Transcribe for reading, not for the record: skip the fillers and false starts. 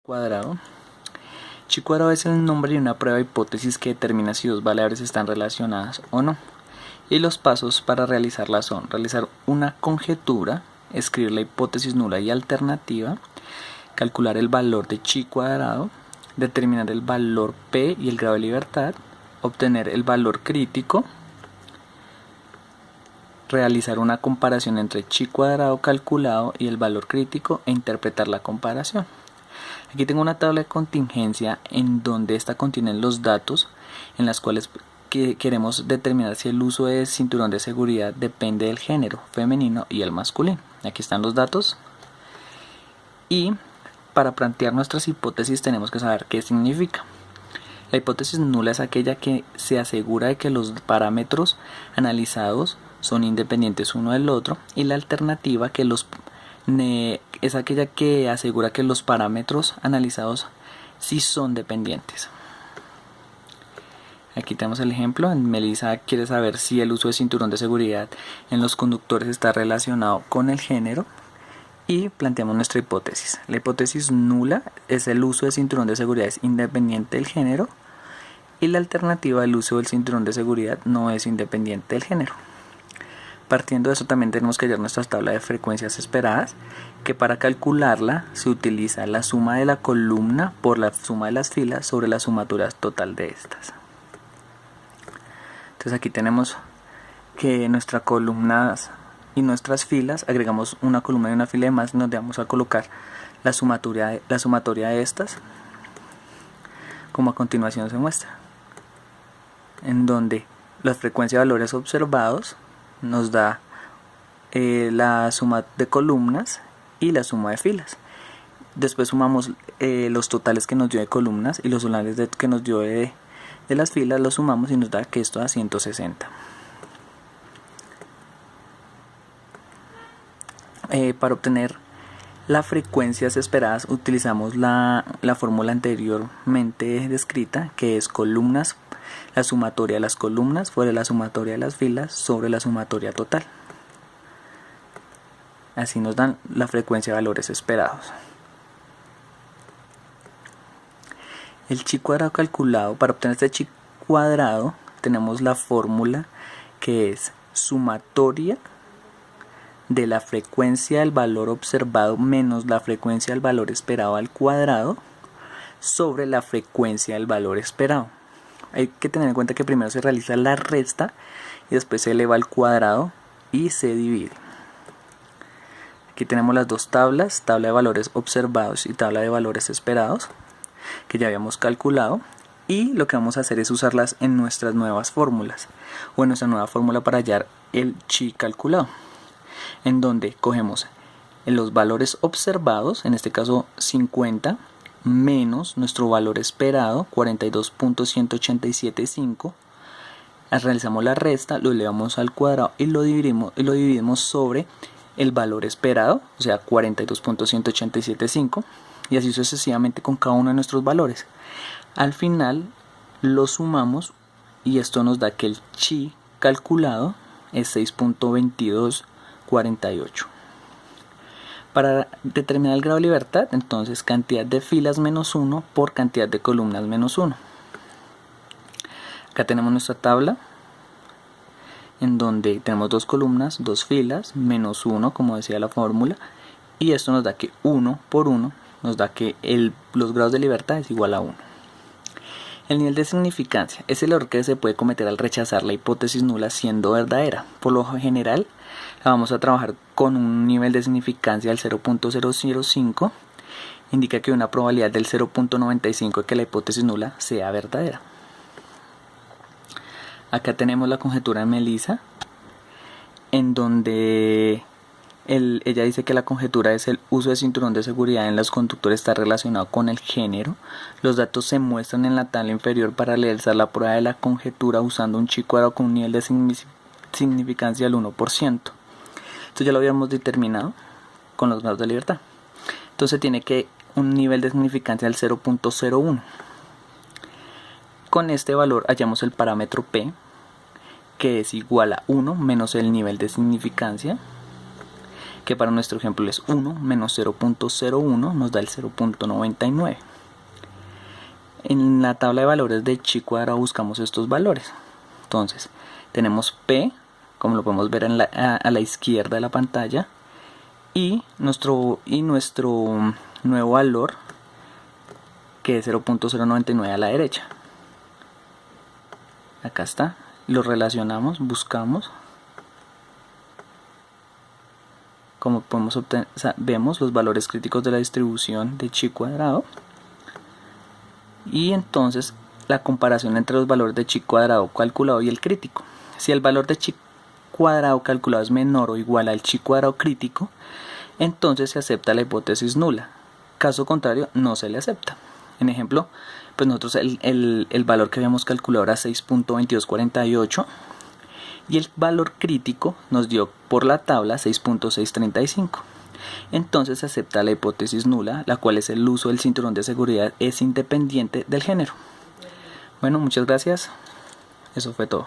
cuadrado. Chi cuadrado es el nombre de una prueba de hipótesis que determina si dos variables están relacionadas o no. Y los pasos para realizarla son: realizar una conjetura, escribir la hipótesis nula y alternativa, calcular el valor de chi cuadrado, determinar el valor p y el grado de libertad, obtener el valor crítico, realizar una comparación entre chi cuadrado calculado y el valor crítico e interpretar la comparación. Aquí tengo una tabla de contingencia en donde esta contiene los datos en las cuales queremos determinar si el uso de cinturón de seguridad depende del género femenino y el masculino. Aquí están los datos y para plantear nuestras hipótesis tenemos que saber qué significa. La hipótesis nula es aquella que se asegura de que los parámetros analizados son independientes uno del otro, y la alternativa es aquella que asegura que los parámetros analizados sí son dependientes. Aquí tenemos el ejemplo. Melissa quiere saber si el uso de cinturón de seguridad en los conductores está relacionado con el género y planteamos nuestra hipótesis. La hipótesis nula es el uso de cinturón de seguridad es independiente del género, y la alternativa del uso del cinturón de seguridad no es independiente del género. Partiendo de eso también tenemos que hallar nuestra tabla de frecuencias esperadas, que para calcularla se utiliza la suma de la columna por la suma de las filas sobre la sumatoria total de estas. Entonces aquí tenemos que nuestras columnas y nuestras filas, agregamos una columna y una fila de más, nos vamos a colocar la sumatoria de estas, como a continuación se muestra, en donde la frecuencia de valores observados nos da la suma de columnas y la suma de filas. Después sumamos los totales que nos dio de columnas y los totales que nos dio de las filas, los sumamos y nos da que esto da 160. Para obtener las frecuencias esperadas utilizamos la fórmula anteriormente descrita, que es columnas, la sumatoria de las columnas sobre la sumatoria de las filas sobre la sumatoria total. Así nos dan la frecuencia de valores esperados. El chi cuadrado calculado: para obtener este chi cuadrado tenemos la fórmula, que es sumatoria de la frecuencia del valor observado menos la frecuencia del valor esperado al cuadrado sobre la frecuencia del valor esperado. Hay que tener en cuenta que primero se realiza la resta y después se eleva al cuadrado y se divide. Aquí tenemos las dos tablas, tabla de valores observados y tabla de valores esperados, que ya habíamos calculado, y lo que vamos a hacer es usarlas en nuestras nuevas fórmulas o en nuestra nueva fórmula para hallar el chi calculado, en donde cogemos los valores observados, en este caso 50, menos nuestro valor esperado 42.1875, realizamos la resta, lo elevamos al cuadrado y lo dividimos sobre el valor esperado, o sea 42.1875, y así sucesivamente con cada uno de nuestros valores. Al final lo sumamos y esto nos da que el chi calculado es 6.2248. Para determinar el grado de libertad, entonces cantidad de filas menos 1 por cantidad de columnas menos 1. Acá tenemos nuestra tabla, en donde tenemos dos columnas, dos filas, menos 1, como decía la fórmula, y esto nos da que 1 por 1 nos da que los grados de libertad es igual a 1. El nivel de significancia es el error que se puede cometer al rechazar la hipótesis nula siendo verdadera. Por lo general, la vamos a trabajar con un nivel de significancia del 0.005, indica que una probabilidad del 0.95 de que la hipótesis nula sea verdadera. Acá tenemos la conjetura de Melissa, en donde ella dice que la conjetura es el uso de cinturón de seguridad en los conductores está relacionado con el género. Los datos se muestran en la tabla inferior para realizar la prueba de la conjetura usando un chi cuadrado con un nivel de significancia del 1%. Esto ya lo habíamos determinado con los grados de libertad. Entonces tiene que un nivel de significancia del 0.01. Con este valor hallamos el parámetro P, que es igual a 1 menos el nivel de significancia, que para nuestro ejemplo es 1 menos 0.01 nos da el 0.99. En la tabla de valores de chi cuadrado buscamos estos valores. Entonces tenemos P, como lo podemos ver a la izquierda de la pantalla, y nuestro nuevo valor, que es 0.099 a la derecha. Acá está, lo relacionamos, buscamos. Como podemos obtener, vemos los valores críticos de la distribución de chi cuadrado. Y entonces la comparación entre los valores de chi cuadrado calculado y el crítico. Si el valor de chi cuadrado calculado es menor o igual al chi cuadrado crítico, entonces se acepta la hipótesis nula. Caso contrario, no se le acepta. En ejemplo, pues nosotros el valor que habíamos calculado era 6.2248 y el valor crítico nos dio por la tabla 6.635. Entonces se acepta la hipótesis nula, la cual es el uso del cinturón de seguridad es independiente del género. Bueno, muchas gracias. Eso fue todo.